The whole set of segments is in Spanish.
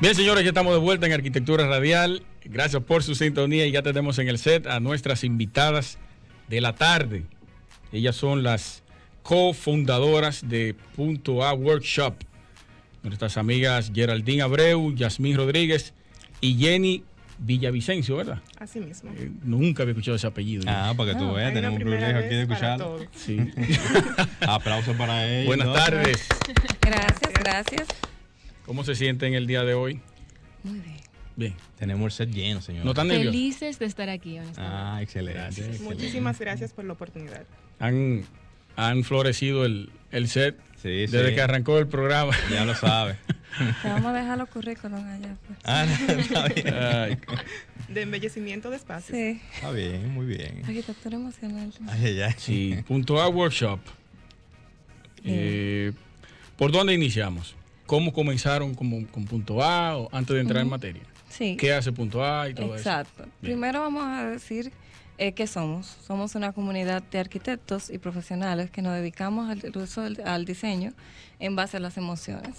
Bien, señores, ya estamos de vuelta en Arquitectura Radial. Gracias por su sintonía y ya tenemos en el set a nuestras invitadas de la tarde. Ellas son las cofundadoras de Punto A Workshop. Nuestras amigas Geraldine Abreu, Yasmín Rodríguez y Jenny Villavicencio, ¿verdad? Así mismo. Nunca había escuchado ese apellido. Para que tú veas, tenemos un privilegio aquí de escucharlo. Sí. Aplausos para ellos. Buenas tardes. Gracias. ¿Cómo se sienten el día de hoy? Muy bien. Bien. Tenemos el set lleno, señor. ¿No están nerviosos? Felices de estar aquí, honestamente. Excelente. Gracias. Muchísimas gracias por la oportunidad. Han florecido el set Sí, desde que arrancó el programa. Ya lo sabe. Te vamos a dejar los currículos allá. Pues. Está bien. Ay, De embellecimiento de espacios. Sí. Está bien, muy bien. Arquitectura emocional. Ay. sí, Punto A Workshop. ¿Por dónde iniciamos? ¿Cómo comenzaron con Punto A o antes de entrar en materia? Sí. ¿Qué hace Punto A y todo Exacto. eso? Primero vamos a decir qué somos. Somos una comunidad de arquitectos y profesionales que nos dedicamos al uso al diseño en base a las emociones.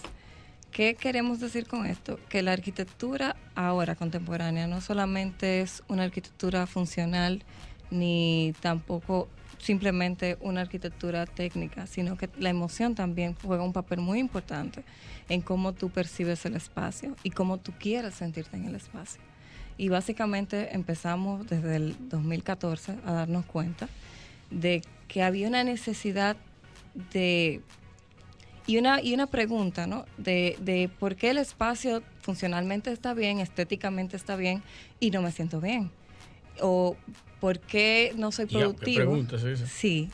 ¿Qué queremos decir con esto? Que la arquitectura ahora contemporánea no solamente es una arquitectura funcional ni tampoco simplemente una arquitectura técnica, sino que la emoción también juega un papel muy importante en cómo tú percibes el espacio y cómo tú quieres sentirte en el espacio. Y básicamente empezamos desde el 2014 a darnos cuenta de que había una necesidad y una pregunta, ¿no? De por qué el espacio funcionalmente está bien, estéticamente está bien y no me siento bien. O por qué no soy productivo. ¿Qué pregunta es esa? Sí.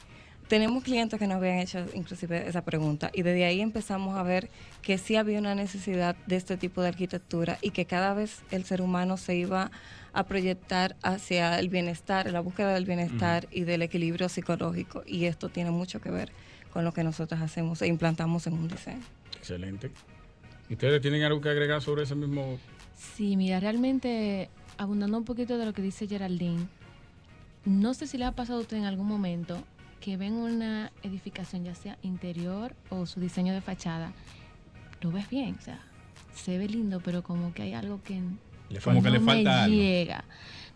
Tenemos clientes que nos habían hecho inclusive esa pregunta y desde ahí empezamos a ver que sí había una necesidad de este tipo de arquitectura y que cada vez el ser humano se iba a proyectar hacia el bienestar, la búsqueda del bienestar y del equilibrio psicológico, y esto tiene mucho que ver con lo que nosotros hacemos e implantamos en un diseño. Excelente. ¿Y ustedes tienen algo que agregar sobre ese mismo? Sí, mira, realmente, abundando un poquito de lo que dice Geraldine, no sé si le ha pasado a usted en algún momento que ven una edificación, ya sea interior o su diseño de fachada, lo ves bien, o sea, se ve lindo, pero como que hay algo que Como que le falta algo. llega,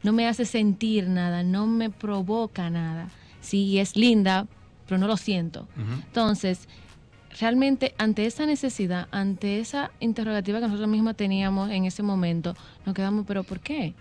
no me hace sentir nada, no me provoca nada. Sí, es linda, pero no lo siento. Entonces, realmente ante esa necesidad, ante esa interrogativa que nosotros mismos teníamos en ese momento, nos quedamos, ¿pero por qué?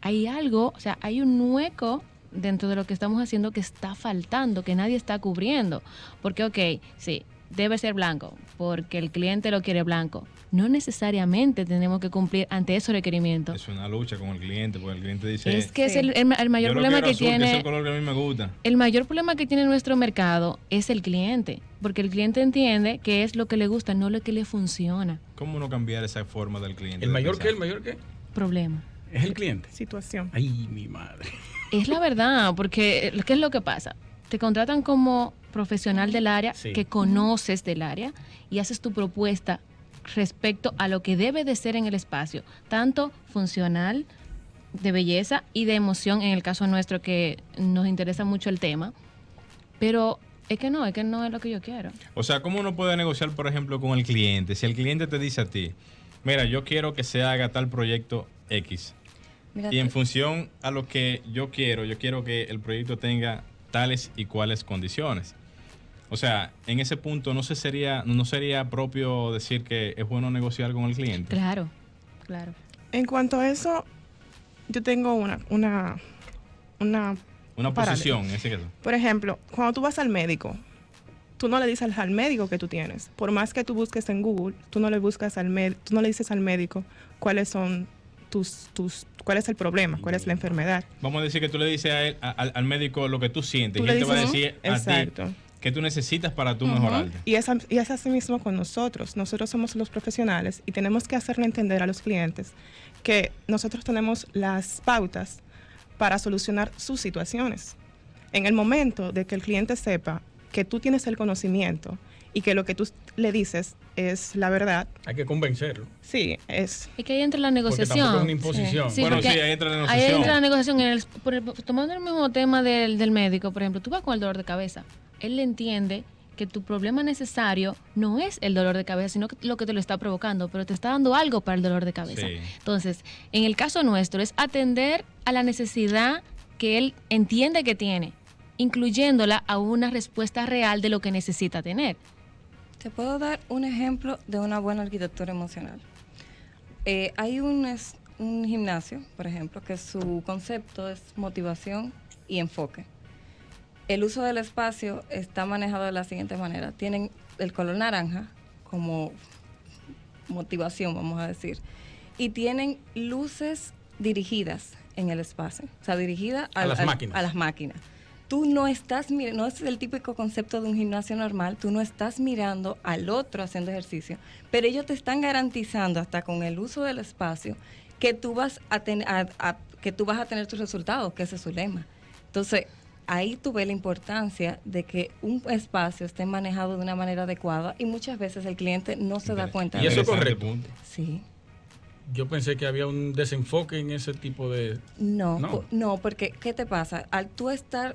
Hay algo, o sea, hay un hueco dentro de lo que estamos haciendo que está faltando, que nadie está cubriendo. Porque, ok, sí, debe ser blanco, porque el cliente lo quiere blanco. No necesariamente tenemos que cumplir ante esos requerimientos. Es una lucha con el cliente, porque el cliente dice... Es que Sí. es el mayor yo lo problema quiero que azul, que es tiene... el color que a mí me gusta. El mayor problema que tiene nuestro mercado es el cliente, porque el cliente entiende que es lo que le gusta, no lo que le funciona. ¿Cómo no cambiar esa forma del cliente? ¿El de mayor pensar? qué? ¿El mayor qué? Problema. Es el cliente. Situación. Ay, mi madre. Es la verdad, porque ¿qué es lo que pasa? Te contratan como profesional del área, Sí. que conoces del área, y haces tu propuesta respecto a lo que debe de ser en el espacio, tanto funcional, de belleza y de emoción, en el caso nuestro que nos interesa mucho el tema, pero es que no es lo que yo quiero. O sea, ¿cómo uno puede negociar, por ejemplo, con el cliente? Si el cliente te dice a ti, mira, yo quiero que se haga tal proyecto X, Mira, y en función a lo que yo quiero que el proyecto tenga tales y cuales condiciones. O sea, en ese punto no sería propio decir que es bueno negociar con el cliente. Claro. En cuanto a eso, yo tengo una Una posición, en ese caso. Por ejemplo, cuando tú vas al médico, tú no le dices al médico que tú tienes. Por más que tú busques en Google, tú no le dices al médico cuáles son cuál es el problema, cuál es la enfermedad. Vamos a decir que tú le dices a él, al médico lo que tú sientes, Tú y le él te va a dices, decir a exacto. ti qué tú necesitas para tú mejorarte. Y es así mismo con nosotros. Nosotros somos los profesionales y tenemos que hacerle entender a los clientes que nosotros tenemos las pautas para solucionar sus situaciones. En el momento de que el cliente sepa que tú tienes el conocimiento y que lo que tú le dices es la verdad. Hay que convencerlo. Sí, es. Es que ahí entra la Porque negociación. tampoco es una imposición. Sí, Bueno, porque sí, ahí entra la negociación. Ahí entra la negociación. Tomando el mismo tema del médico, por ejemplo, tú vas con el dolor de cabeza. Él le entiende que tu problema necesario no es el dolor de cabeza, sino lo que te lo está provocando, pero te está dando algo para el dolor de cabeza. Sí. Entonces, en el caso nuestro es atender a la necesidad que él entiende que tiene, incluyéndola a una respuesta real de lo que necesita tener. Te puedo dar un ejemplo de una buena arquitectura emocional. Hay un gimnasio, por ejemplo, que su concepto es motivación y enfoque. El uso del espacio está manejado de la siguiente manera. Tienen el color naranja como motivación, vamos a decir, y tienen luces dirigidas en el espacio, o sea, dirigidas A las máquinas. Tú no estás mirando, no es el típico concepto de un gimnasio normal, tú no estás mirando al otro haciendo ejercicio, pero ellos te están garantizando hasta con el uso del espacio que tú vas a tener tus resultados, que ese es su lema. Entonces, ahí tú ves la importancia de que un espacio esté manejado de una manera adecuada y muchas veces el cliente no se da cuenta ¿Y de eso es eso. correcto? Punto. Sí. Yo pensé que había un desenfoque en ese tipo de... No, porque ¿qué te pasa? Al tú estar,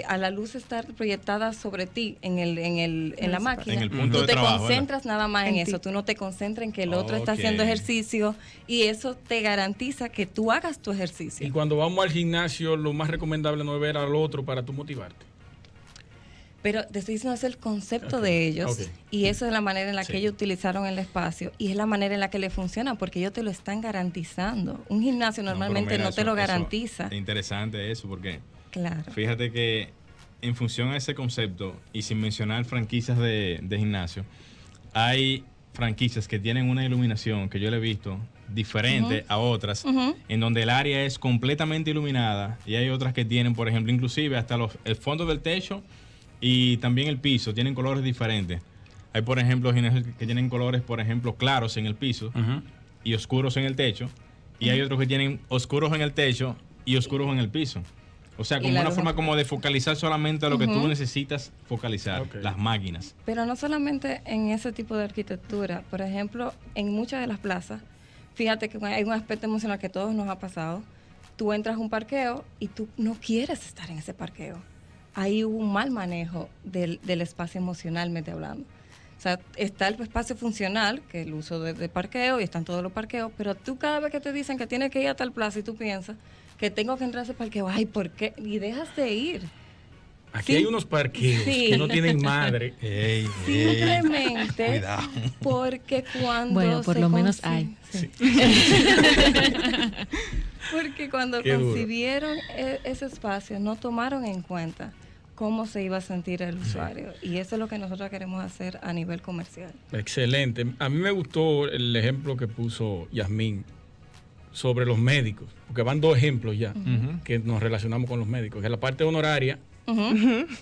a la luz estar proyectada sobre ti en la máquina, En el punto tú de te trabajo, concentras nada más en En eso, ti. tú no te concentras en que el otro está Ok. haciendo ejercicio y eso te garantiza que tú hagas tu Y ejercicio. cuando vamos al gimnasio, lo más recomendable no es ver al otro para tú motivarte. Pero te estoy diciendo, es el concepto Ok, de ellos ok. y eso es la manera en la Sí. que ellos utilizaron el espacio y es la manera en la que le funciona porque ellos te lo están garantizando. Un gimnasio normalmente pero mira, no te lo eso garantiza. Es interesante eso porque Claro. fíjate que en función a ese concepto y sin mencionar franquicias de gimnasio, hay franquicias que tienen una iluminación que yo le he visto diferente a otras, Ujú. en donde el área es completamente iluminada y hay otras que tienen, por ejemplo, inclusive hasta el fondo del techo y también el piso, tienen colores diferentes. Hay, por ejemplo, gimnasios que tienen colores, por ejemplo, claros en el piso y oscuros en el techo, y hay otros que tienen oscuros en el techo y oscuros en el piso. O sea, Y como la una luz forma no- como de focalizar solamente lo que tú Ujú. necesitas focalizar, Ok. las máquinas. Pero no solamente en ese tipo de arquitectura, por ejemplo, en muchas de las plazas, fíjate que hay un aspecto emocional que a todos nos ha pasado. Tú entras a un parqueo y tú no quieres estar en ese parqueo. Ahí hubo un mal manejo del espacio emocionalmente hablando. O sea, está el espacio funcional, que es el uso de parqueo, y están todos los parqueos, pero tú cada vez que te dicen que tienes que ir a tal plaza y tú piensas que tengo que entrar a ese parqueo, ay, ¿por qué? Y dejas de ir. Aquí Sí. hay unos parqueos Sí. que no tienen madre. Simplemente Cuidado. porque cuando Bueno, por se lo menos hay. Sí. Porque cuando Qué duro. concibieron ese espacio no tomaron en cuenta cómo se iba a sentir el usuario y eso es lo que nosotros queremos hacer a nivel comercial. Excelente. A mí me gustó el ejemplo que puso Yasmín sobre los médicos, porque van dos ejemplos ya que nos relacionamos con los médicos, que es la parte honoraria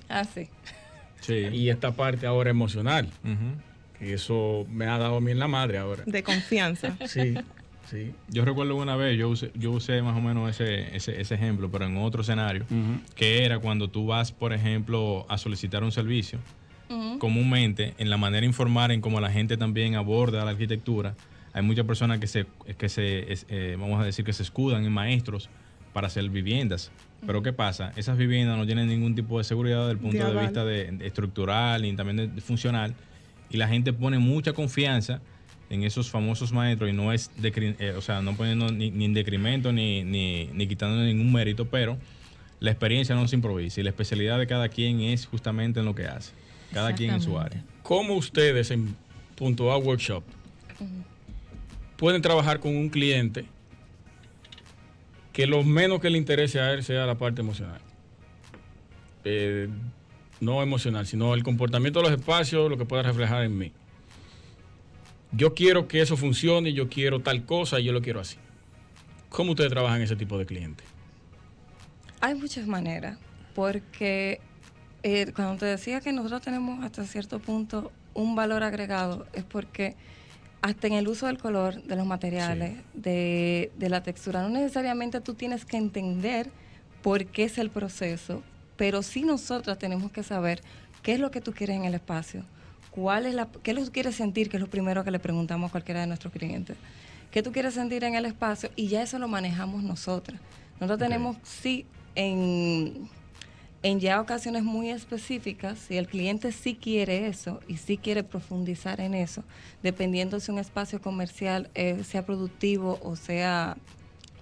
Ah, sí. Sí. y esta parte ahora emocional, Ujú. que eso me ha dado a mí en la madre ahora. De confianza. Sí, sí. Yo recuerdo una vez, yo usé más o menos ese ejemplo, pero en otro escenario, que era cuando tú vas, por ejemplo, a solicitar un servicio. Comúnmente, en la manera informal en cómo la gente también aborda la arquitectura, hay muchas personas vamos a decir, que se escudan en maestros para hacer viviendas. Pero ¿qué pasa? Esas viviendas no tienen ningún tipo de seguridad desde el punto de aval. vista de estructural y también de funcional. Y la gente pone mucha confianza en esos famosos maestros y no es, o sea, no poniendo ni en decremento ni quitando ningún mérito, pero la experiencia no se improvisa y la especialidad de cada quien es justamente en lo que hace. Cada quien en su área. ¿Cómo ustedes en Punto A Workshop pueden trabajar con un cliente que lo menos que le interese a él sea la parte emocional? No emocional, sino el comportamiento de los espacios, lo que pueda reflejar en mí. Yo quiero que eso funcione, yo quiero tal cosa y yo lo quiero así. ¿Cómo ustedes trabajan ese tipo de cliente? Hay muchas maneras, porque cuando te decía que nosotros tenemos hasta cierto punto un valor agregado, es porque hasta en el uso del color, de los materiales, de la textura, no necesariamente tú tienes que entender por qué es el proceso, pero sí nosotras tenemos que saber qué es lo que tú quieres en el espacio, qué es lo que tú quieres sentir, que es lo primero que le preguntamos a cualquiera de nuestros clientes. ¿Qué tú quieres sentir en el espacio? Y ya eso lo manejamos nosotras. Nosotros tenemos, sí, en En ya ocasiones muy específicas, si el cliente sí quiere eso y sí quiere profundizar en eso, dependiendo si un espacio comercial sea productivo o sea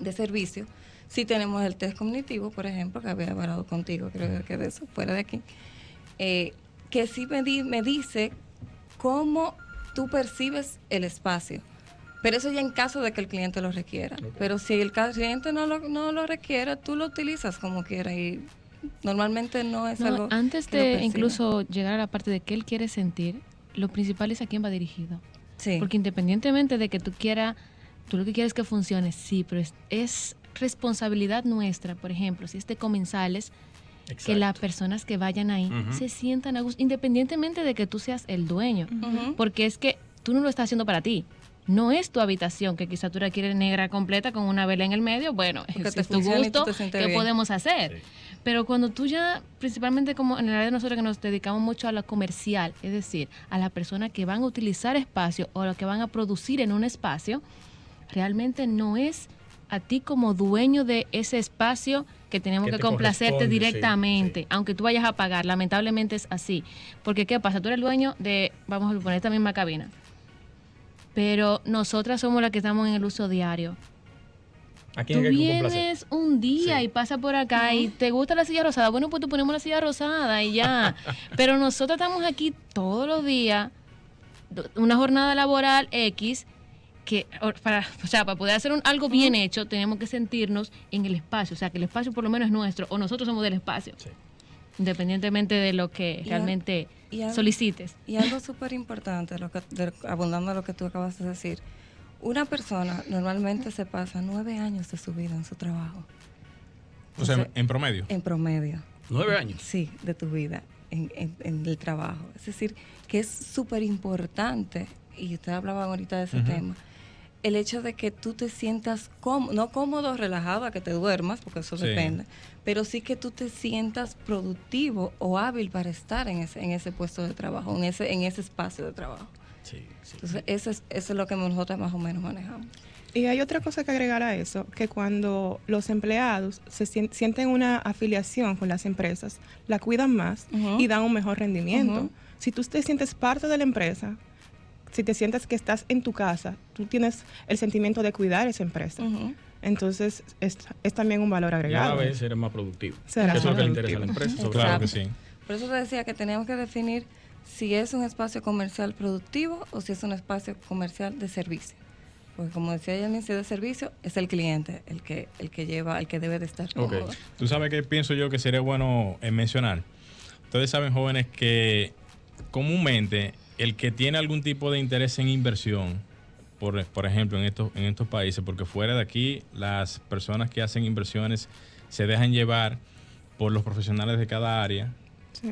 de servicio, sí tenemos el test cognitivo, por ejemplo, que había hablado contigo, creo que de eso, fuera de aquí, que sí me dice cómo tú percibes el espacio. Pero eso ya en caso de que el cliente lo requiera. Okay. Pero si el cliente no lo requiere, tú lo utilizas como quieras y normalmente no es algo antes de incluso llegar a la parte de qué él quiere sentir, lo principal es a quién va dirigido. Sí. Porque independientemente de que tú lo que quieres es que funcione, sí, pero es responsabilidad nuestra, por ejemplo, si es de comensales, exacto, que las personas que vayan ahí se sientan a gusto, independientemente de que tú seas el dueño, porque es que tú no lo estás haciendo para ti. No es tu habitación, que quizá tú la quieres negra completa con una vela en el medio. Bueno, es tu gusto, ¿qué podemos hacer? Sí. Pero cuando tú ya, principalmente como en el área de nosotros que nos dedicamos mucho a lo comercial, es decir, a la persona que van a utilizar espacio o a lo que van a producir en un espacio, realmente no es a ti como dueño de ese espacio que tenemos que complacerte directamente, sí. Aunque tú vayas a pagar. Lamentablemente es así. Porque ¿qué pasa? Tú eres el dueño de, vamos a poner esta misma cabina, pero nosotras somos las que estamos en el uso diario. Tú vienes un día y pasa por acá y te gusta la silla rosada. Bueno, pues tú ponemos la silla rosada y ya. Pero nosotros estamos aquí todos los días, una jornada laboral X, que para poder hacer algo bien hecho, tenemos que sentirnos en el espacio. O sea, que el espacio por lo menos es nuestro, o nosotros somos del espacio. Sí. Independientemente de lo que realmente solicites. Y algo súper importante, abundando a lo que tú acabas de decir, una persona normalmente se pasa 9 años de su vida en su trabajo. O sea, en promedio. En promedio. 9 años. Sí, de tu vida en el trabajo. Es decir, que es súper importante, y ustedes hablaban ahorita de ese tema, el hecho de que tú te sientas no cómodo, relajado, a que te duermas, porque eso depende, pero sí que tú te sientas productivo o hábil para estar en ese puesto de trabajo, en ese espacio de trabajo. Sí. Entonces, eso es lo que nosotros más o menos manejamos. Y hay otra cosa que agregar a eso, que cuando los empleados se sienten una afiliación con las empresas, la cuidan más y dan un mejor rendimiento. Si tú te sientes parte de la empresa, si te sientes que estás en tu casa, tú tienes el sentimiento de cuidar esa empresa. Entonces, es también un valor agregado. Y a la vez eres más productivo. Eso es lo que le interesa a la empresa. Claro que sí. Por eso te decía que tenemos que definir si es un espacio comercial productivo o si es un espacio comercial de servicio. Porque como decía ella, si es de servicio, es el cliente el que debe de estar cómodo. Tú sabes que pienso yo que sería bueno mencionar. Ustedes saben, jóvenes, que comúnmente el que tiene algún tipo de interés en inversión, por ejemplo, en estos países, porque fuera de aquí las personas que hacen inversiones se dejan llevar por los profesionales de cada área,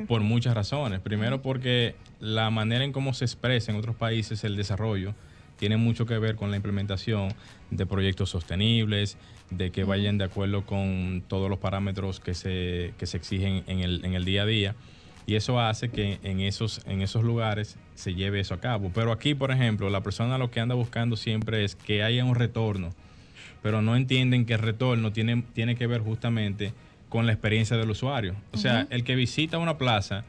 por muchas razones. Primero, porque la manera en cómo se expresa en otros países el desarrollo tiene mucho que ver con la implementación de proyectos sostenibles, de que vayan de acuerdo con todos los parámetros que se exigen en el día a día. Y eso hace que en esos lugares se lleve eso a cabo. Pero aquí, por ejemplo, la persona lo que anda buscando siempre es que haya un retorno, pero no entienden que el retorno tiene que ver justamente con la experiencia del usuario. O sea, el que visita una plaza,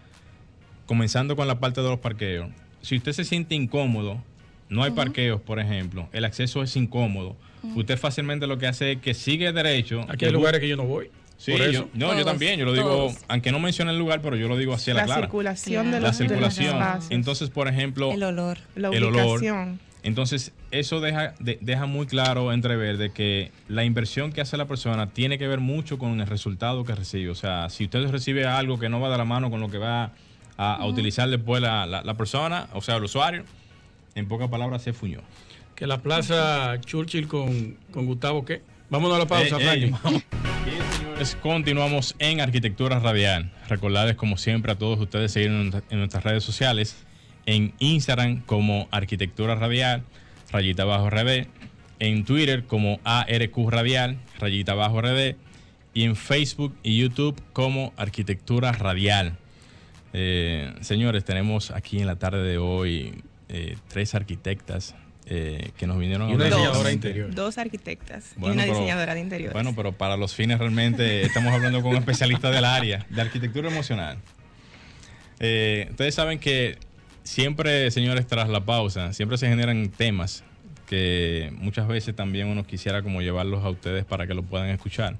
comenzando con la parte de los parqueos, si usted se siente incómodo, no hay parqueos, por ejemplo, el acceso es incómodo, usted fácilmente lo que hace es que sigue derecho. Aquí hay lugares que yo no voy. Sí, yo también, yo lo digo, aunque no mencione el lugar, pero yo lo digo así a la clara. Circulación de la circulación. Entonces, por ejemplo, el olor. La ubicación. Entonces, eso deja muy claro entrever de que la inversión que hace la persona tiene que ver mucho con el resultado que recibe. O sea, si usted recibe algo que no va de la mano con lo que va a utilizar después la persona, o sea, el usuario, en pocas palabras, se fuñó. Que la plaza Churchill con Gustavo, ¿qué? Vámonos a la pausa, Franklin. Continuamos en Arquitectura Radial. Recordarles, como siempre, a todos ustedes seguirnos en nuestras redes sociales, en Instagram como Arquitectura Radial, _RD, en Twitter como ARQ Radial, _RD, y en Facebook y YouTube como Arquitectura Radial. Señores, tenemos aquí en la tarde de hoy 3 arquitectas que nos vinieron Y una a hablar. diseñadora interior. 2 arquitectas Bueno, y una pero- diseñadora de interiores. Bueno, pero para los fines realmente estamos hablando con un especialista del área de arquitectura emocional. Ustedes saben que siempre, señores, tras la pausa, siempre se generan temas que muchas veces también uno quisiera como llevarlos a ustedes para que lo puedan escuchar.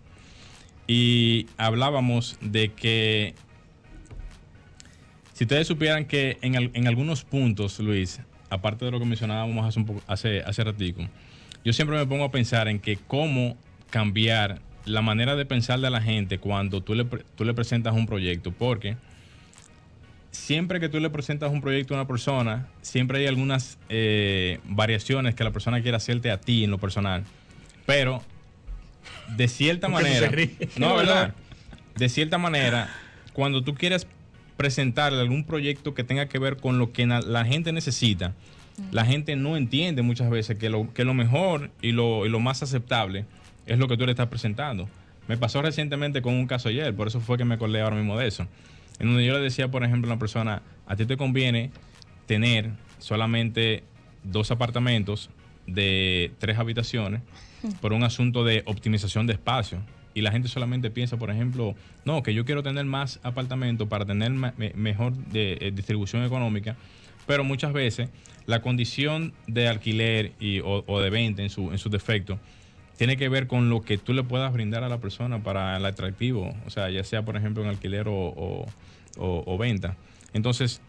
Y hablábamos de que si ustedes supieran que en algunos puntos, Luis, aparte de lo que mencionábamos hace ratico, yo siempre me pongo a pensar en que cómo cambiar la manera de pensar de la gente cuando tú le presentas un proyecto, porque siempre que tú le presentas un proyecto a una persona, siempre hay algunas variaciones que la persona quiere hacerte a ti en lo personal, pero de cierta ¿Por qué tú manera, se ríes? no, ¿verdad? De cierta manera, cuando tú quieres presentarle algún proyecto que tenga que ver con lo que la gente necesita, la gente no entiende muchas veces que lo mejor y lo más aceptable es lo que tú le estás presentando. Me pasó recientemente con un caso ayer, por eso fue que me acordé ahora mismo de eso, en donde yo le decía, por ejemplo, a una persona, a ti te conviene tener solamente 2 apartamentos de 3 habitaciones por un asunto de optimización de espacio. Y la gente solamente piensa, por ejemplo, no, que yo quiero tener más apartamentos para tener mejor distribución económica, pero muchas veces la condición de alquiler o de venta en su defecto tiene que ver con lo que tú le puedas brindar a la persona para el atractivo, o sea, ya sea, por ejemplo, en alquiler o venta. Entonces,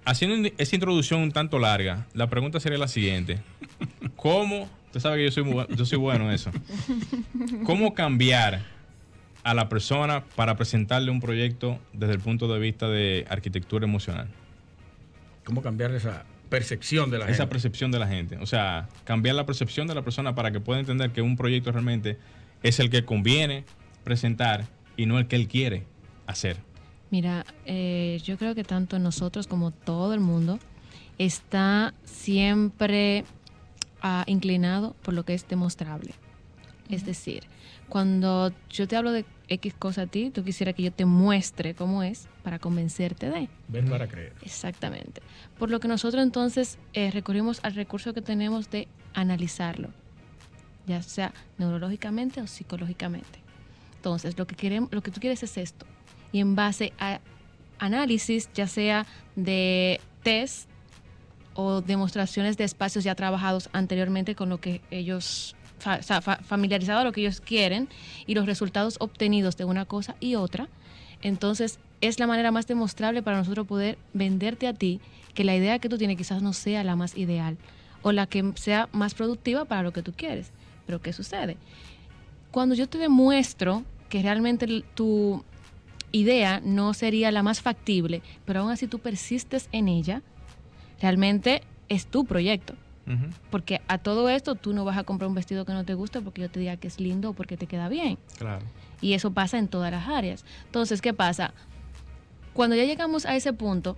haciendo esa introducción un tanto larga, la pregunta sería la siguiente. ¿Cómo? Usted sabe que yo soy bueno en eso. ¿Cómo cambiar a la persona para presentarle un proyecto desde el punto de vista de arquitectura emocional? ¿Cómo cambiar esa percepción de la Esa gente? percepción de la gente. O sea, cambiar la percepción de la persona para que pueda entender que un proyecto realmente es el que conviene presentar y no el que él quiere hacer. Mira, yo creo que tanto nosotros como todo el mundo está siempre inclinado por lo que es demostrable. Es decir, cuando yo te hablo de X cosa a ti, tú quisieras que yo te muestre cómo es para convencerte de. Ven para creer. Exactamente. Por lo que nosotros entonces recurrimos al recurso que tenemos de analizarlo, ya sea neurológicamente o psicológicamente. Entonces, lo que tú quieres es esto. Y en base a análisis, ya sea de test o demostraciones de espacios ya trabajados anteriormente con lo que ellos, familiarizado a lo que ellos quieren y los resultados obtenidos de una cosa y otra, entonces es la manera más demostrable para nosotros poder venderte a ti que la idea que tú tienes quizás no sea la más ideal o la que sea más productiva para lo que tú quieres. Pero ¿qué sucede? Cuando yo te demuestro que realmente tu idea no sería la más factible, pero aún así tú persistes en ella, realmente es tu proyecto. Uh-huh. Porque a todo esto tú no vas a comprar un vestido que no te guste porque yo te diga que es lindo o porque te queda bien. Claro. Y eso pasa en todas las áreas. Entonces, ¿qué pasa? Cuando ya llegamos a ese punto,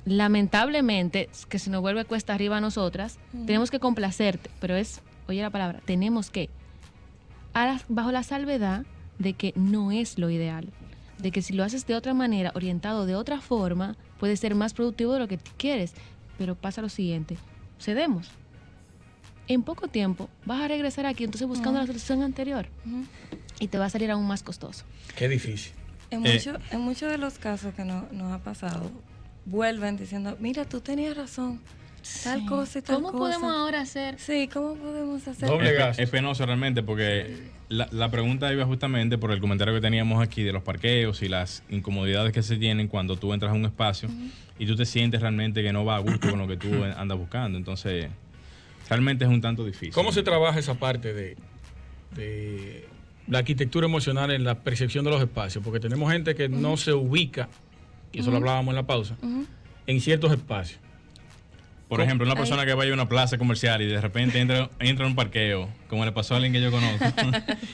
lamentablemente, que se nos vuelve cuesta arriba a nosotras, tenemos que complacerte, pero oye la palabra, tenemos que, bajo la salvedad de que no es lo ideal, de que si lo haces de otra manera, orientado de otra forma, puede ser más productivo de lo que quieres. Pero pasa lo siguiente, cedemos. En poco tiempo vas a regresar aquí, entonces buscando la solución anterior, y te va a salir aún más costoso. Qué difícil. En muchos de los casos que nos ha pasado, vuelven diciendo, mira, tú tenías razón, tal Sí. cosa y tal ¿Cómo cosa. podemos ahora hacer? Sí, ¿cómo podemos hacer? Doble gasto. Es penoso realmente porque la pregunta iba justamente por el comentario que teníamos aquí de los parqueos y las incomodidades que se tienen cuando tú entras a un espacio y tú te sientes realmente que no va a gusto con lo que tú andas buscando. Entonces, realmente es un tanto difícil. ¿Cómo se trabaja esa parte de la arquitectura emocional en la percepción de los espacios? Porque tenemos gente que no se ubica, y eso lo hablábamos en la pausa, en ciertos espacios. Por ejemplo, una persona que vaya a una plaza comercial y de repente entra en un parqueo, como le pasó a alguien que yo conozco,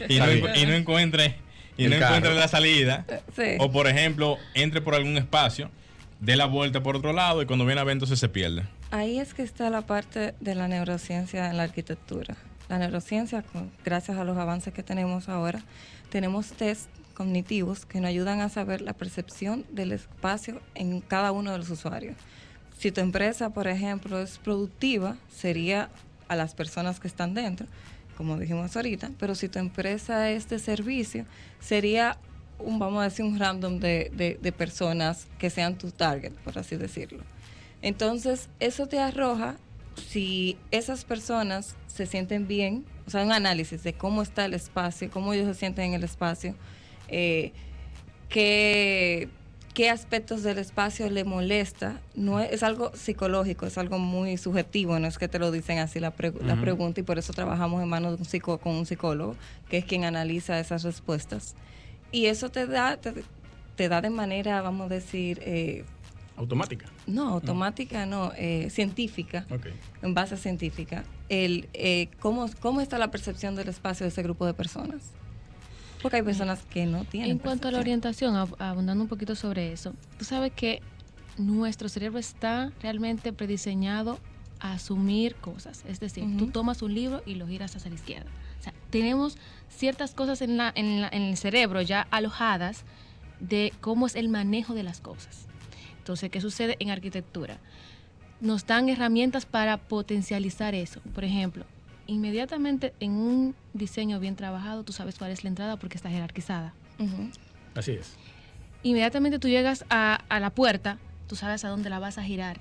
y no encuentre la salida, Sí. o por ejemplo, entre por algún espacio, dé la vuelta por otro lado y cuando viene a ver entonces se pierde. Ahí es que está la parte de la neurociencia en la arquitectura. La neurociencia, gracias a los avances que tenemos ahora, tenemos test cognitivos que nos ayudan a saber la percepción del espacio en cada uno de los usuarios. Si tu empresa, por ejemplo, es productiva, sería a las personas que están dentro, como dijimos ahorita, pero si tu empresa es de servicio, sería vamos a decir, un random de personas que sean tu target, por así decirlo. Entonces, eso te arroja si esas personas se sienten bien, o sea, un análisis de cómo está el espacio, cómo ellos se sienten en el espacio, qué aspectos del espacio le molesta. No es algo psicológico, es algo muy subjetivo, no es que te lo dicen así la pregunta, y por eso trabajamos en manos de con un psicólogo, que es quien analiza esas respuestas. Y eso te da de manera, vamos a decir... ¿Automática? No, automática no, científica, Okay. En base científica, cómo está la percepción del espacio de ese grupo de personas. Porque hay personas que no tienen En cuanto a la percepción. orientación, abundando un poquito sobre eso, tú sabes que nuestro cerebro está realmente prediseñado a asumir cosas. Es decir, tú tomas un libro y lo giras hacia la izquierda. O sea, tenemos ciertas cosas en el cerebro ya alojadas de cómo es el manejo de las cosas. Entonces, ¿qué sucede en arquitectura? Nos dan herramientas para potencializar eso. Por ejemplo, inmediatamente en un diseño bien trabajado, tú sabes cuál es la entrada porque está jerarquizada. Así es. Inmediatamente tú llegas a la puerta, tú sabes a dónde la vas a girar.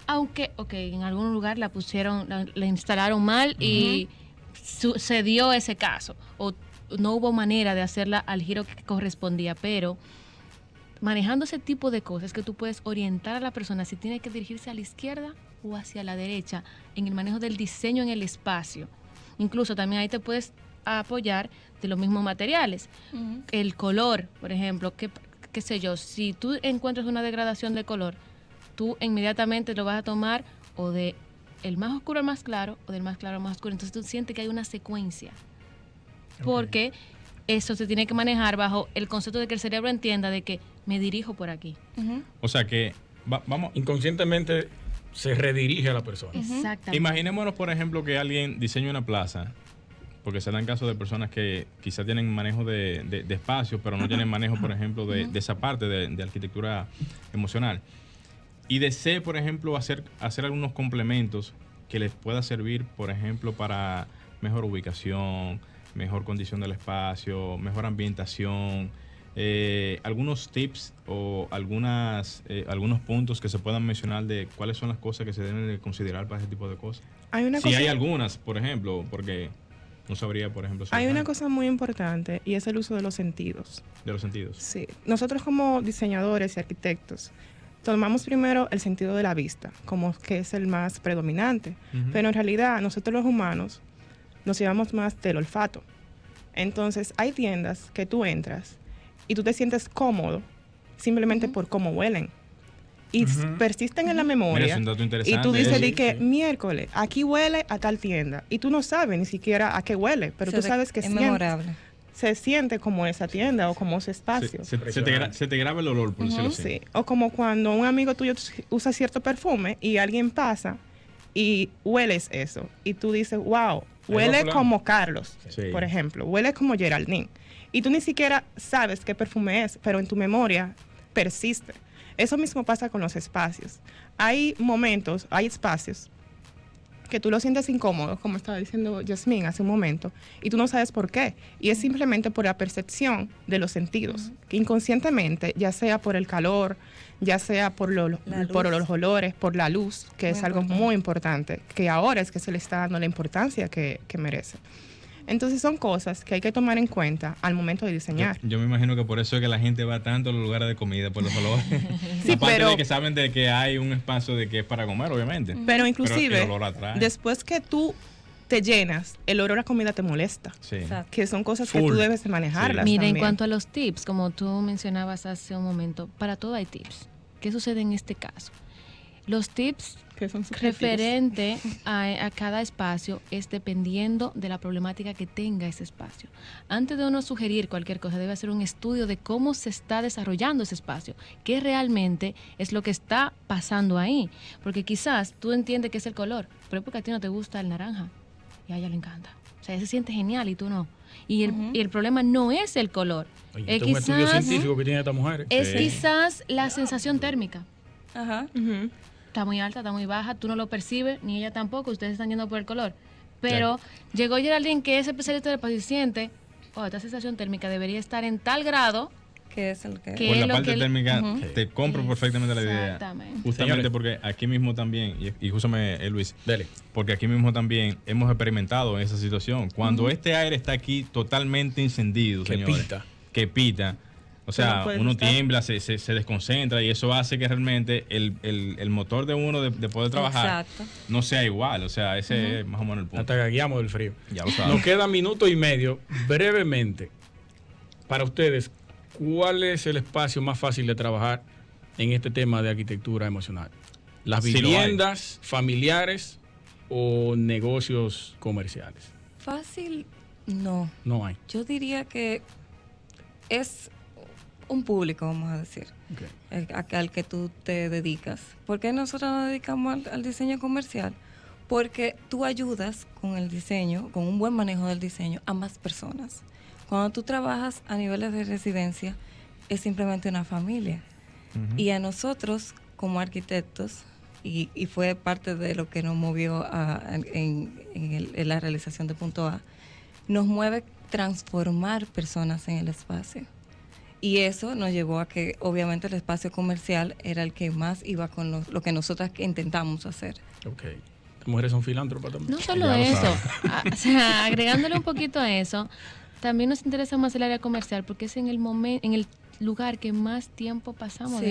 Aunque, en algún lugar la instalaron mal y sucedió ese caso, o no hubo manera de hacerla al giro que correspondía, pero manejando ese tipo de cosas que tú puedes orientar a la persona si tiene que dirigirse a la izquierda o hacia la derecha en el manejo del diseño en el espacio. Incluso también ahí te puedes apoyar de los mismos materiales. El color, por ejemplo, qué sé yo, si tú encuentras una degradación de color, tú inmediatamente lo vas a tomar o de el más oscuro al más claro o del más claro al más oscuro. Entonces tú sientes que hay una secuencia. Porque eso se tiene que manejar bajo el concepto de que el cerebro entienda de que me dirijo por aquí. O sea que, vamos, Inconscientemente se redirige a la persona. Exactamente. imaginémonos, por ejemplo, que alguien diseña una plaza, porque se dan casos de personas que quizás tienen manejo de espacio, pero no tienen manejo, por ejemplo, de esa parte de arquitectura emocional. Y desee, por ejemplo, hacer algunos complementos que les pueda servir, por ejemplo, para mejor ubicación, mejor condición del espacio, mejor ambientación, algunos tips o algunos puntos que se puedan mencionar de cuáles son las cosas que se deben de considerar para ese tipo de cosas. Hay algunas, por ejemplo, porque no sabría, por ejemplo... Hay una cosa muy importante y es el uso de los sentidos. De los sentidos. Sí. Nosotros como diseñadores y arquitectos tomamos primero el sentido de la vista, como que es el más predominante. Pero en realidad nosotros los humanos nos llevamos más del olfato. Entonces hay tiendas que tú entras y tú te sientes cómodo simplemente por cómo huelen. Y persisten en la memoria. Mira, es un dato interesante. Y tú dices Sí, que sí. miércoles, aquí huele a tal tienda. Y tú no sabes ni siquiera a qué huele, pero tú sabes que es memorable. se siente como esa tienda o como ese espacio. Se te graba el olor, por decirlo así. Sí. O como cuando un amigo tuyo usa cierto perfume y alguien pasa y hueles eso. Y tú dices, wow, huele como Carlos, Sí. por ejemplo. Huele como Geraldine. Y tú ni siquiera sabes qué perfume es, pero en tu memoria persiste. Eso mismo pasa con los espacios. Hay momentos, hay espacios que tú lo sientes incómodo, como estaba diciendo Yasmín hace un momento, y tú no sabes por qué. Y es simplemente por la percepción de los sentidos, que inconscientemente, ya sea por el calor, ya sea por los olores, por la luz, que es algo muy importante, que ahora es que se le está dando la importancia que merece. Entonces son cosas que hay que tomar en cuenta al momento de diseñar. Yo me imagino que por eso es que la gente va tanto a los lugares de comida, por los olores. Sí, Aparte pero- de que saben de que hay un espacio de que es para comer, obviamente. Pero inclusive, el olor atrae. después que tú te llenas, el olor a comida te molesta. Sí. Exacto. Que son cosas que Full. tú debes de manejarlas. Mira, en también. cuanto a los tips, como tú mencionabas hace un momento, para todo hay tips. ¿Qué sucede en este caso? Los tips Que son subjetivos. referente a cada espacio es dependiendo de la problemática que tenga ese espacio. Antes de uno sugerir cualquier cosa, debe hacer un estudio de cómo se está desarrollando ese espacio, qué realmente es lo que está pasando ahí. Porque quizás tú entiendes que es el color, pero es porque a ti no te gusta el naranja y a ella le encanta. O sea, ella se siente genial y tú no. Y el problema no es el color. Oye, este es un estudio científico que tiene esta mujer. Es Sí. quizás la sensación térmica. Ajá. Ujú. Está muy alta, está muy baja, tú no lo percibes, ni ella tampoco, ustedes están yendo por el color. Pero llegó Geraldine, que es especialista del paciente, esta sensación térmica debería estar en tal grado Que es el que... que Por es la lo parte que térmica, Ujú. te compro perfectamente la idea. Exactamente. Justamente Señores. porque aquí mismo también, y justamente Luis, Dele. porque aquí mismo también hemos experimentado en esa situación. Cuando este aire está aquí totalmente encendido, Que señores, pita. que pita, o sea, no puedes uno estar. tiembla, se desconcentra y eso hace que realmente el motor de uno de poder trabajar Exacto. no sea igual. O sea, ese es más o menos el punto. Hasta gagueamos del frío. Ya lo sabes. Nos queda minuto y medio. Brevemente, para ustedes, ¿cuál es el espacio más fácil de trabajar en este tema de arquitectura emocional? ¿Las Sí lo hay. viviendas familiares o negocios comerciales? Fácil, no. No hay. Yo diría que es un público, vamos a decir, Ok. al que tú te dedicas. ¿Por qué nosotros nos dedicamos al diseño comercial? Porque tú ayudas con el diseño, con un buen manejo del diseño, a más personas. Cuando tú trabajas a niveles de residencia, es simplemente una familia. Y a nosotros, como arquitectos, y fue parte de lo que nos movió en la realización de Punto A, nos mueve transformar personas en el espacio. Y eso nos llevó a que, obviamente, el espacio comercial era el que más iba con lo que nosotras intentamos hacer. Ok. Las mujeres son filántropas también. No solo Ya lo eso, saben. o sea, agregándole un poquito a eso, también nos interesa más el área comercial porque es en el momento, en el lugar que más tiempo pasamos Sí.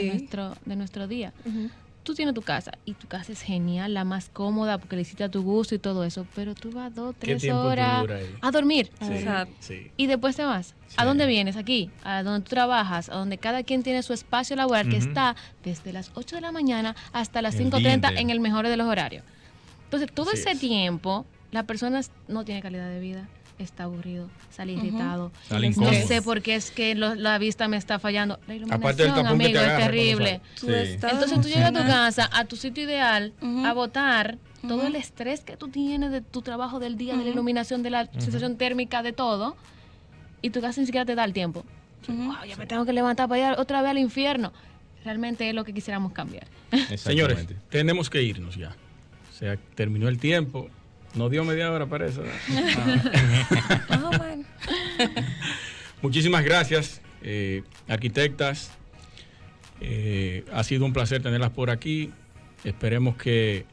de nuestro día. Ujú. Tú tienes tu casa y tu casa es genial, la más cómoda porque le hiciste a tu gusto y todo eso, pero tú vas 2, ¿Qué 3 tiempo tú horas duras ahí? a dormir Sí, Exacto. sí. y después te vas. ¿A Sí. dónde vienes? Aquí, a donde tú trabajas, a donde cada quien tiene su espacio laboral que Ujú. está desde las 8 de la mañana hasta las El 5:30 día en el mejor de los horarios. Entonces, todo Así ese es. tiempo, la persona no tiene calidad de vida, está aburrido, sale irritado. Sale No incómodo. sé por qué es que la vista me está fallando. La iluminación, Aparte del tapón que te amigo, es agarra cuando terrible. Tú Sí. estás Entonces tú llegas a tu emocionada. casa, a tu sitio ideal, Ujú. a botar todo Ujú. el estrés que tú tienes de tu trabajo del día, de la Ujú. iluminación, de la sensación térmica, de todo, y tu casa ni siquiera te da el tiempo. Ujú. Wow, ya me tengo que levantar para ir otra vez al infierno. Realmente es lo que quisiéramos cambiar. Exactamente. Señores, tenemos que irnos ya. O sea, terminó el tiempo. Nos dio media hora para eso. Más o menos. Muchísimas gracias, arquitectas. Ha sido un placer tenerlas por aquí. Esperemos que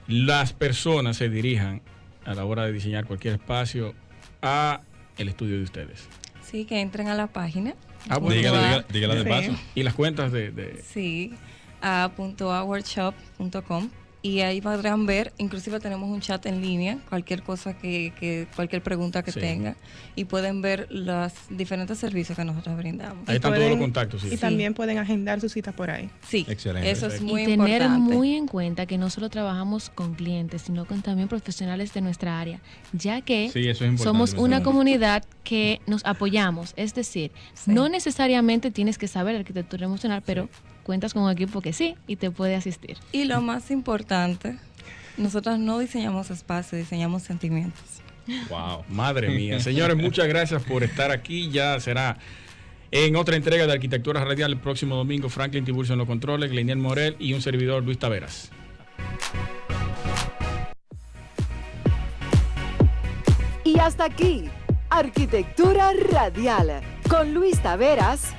las personas se dirijan a la hora de diseñar cualquier espacio a el estudio de ustedes. Sí, que entren a la página. Ah, bueno. Dígala de Sí. paso. Y las cuentas de Sí, a .aworkshop.com y ahí podrán ver, inclusive tenemos un chat en línea, cualquier cosa cualquier pregunta que Sí. tengan, y pueden ver los diferentes servicios que nosotros brindamos. ahí están todos los contactos. Sí. Y también pueden agendar su cita por ahí. Sí, Excelente. eso es Perfecto. muy y tener importante. muy en cuenta que no solo trabajamos con clientes, sino con también profesionales de nuestra área, ya que Sí, eso es importante somos una mencionarlo. comunidad que nos apoyamos. Es decir, Sí. no necesariamente tienes que saber arquitectura emocional, pero cuentas con un equipo que sí y te puede asistir. Y lo más importante, nosotros no diseñamos espacios, diseñamos sentimientos. Wow. Madre mía. Señores, muchas gracias por estar aquí. Ya será en otra entrega de Arquitectura Radial el próximo domingo. Franklin Tiburcio en los controles, Gleniel Morel y un servidor, Luis Taveras. Y hasta aquí, Arquitectura Radial, con Luis Taveras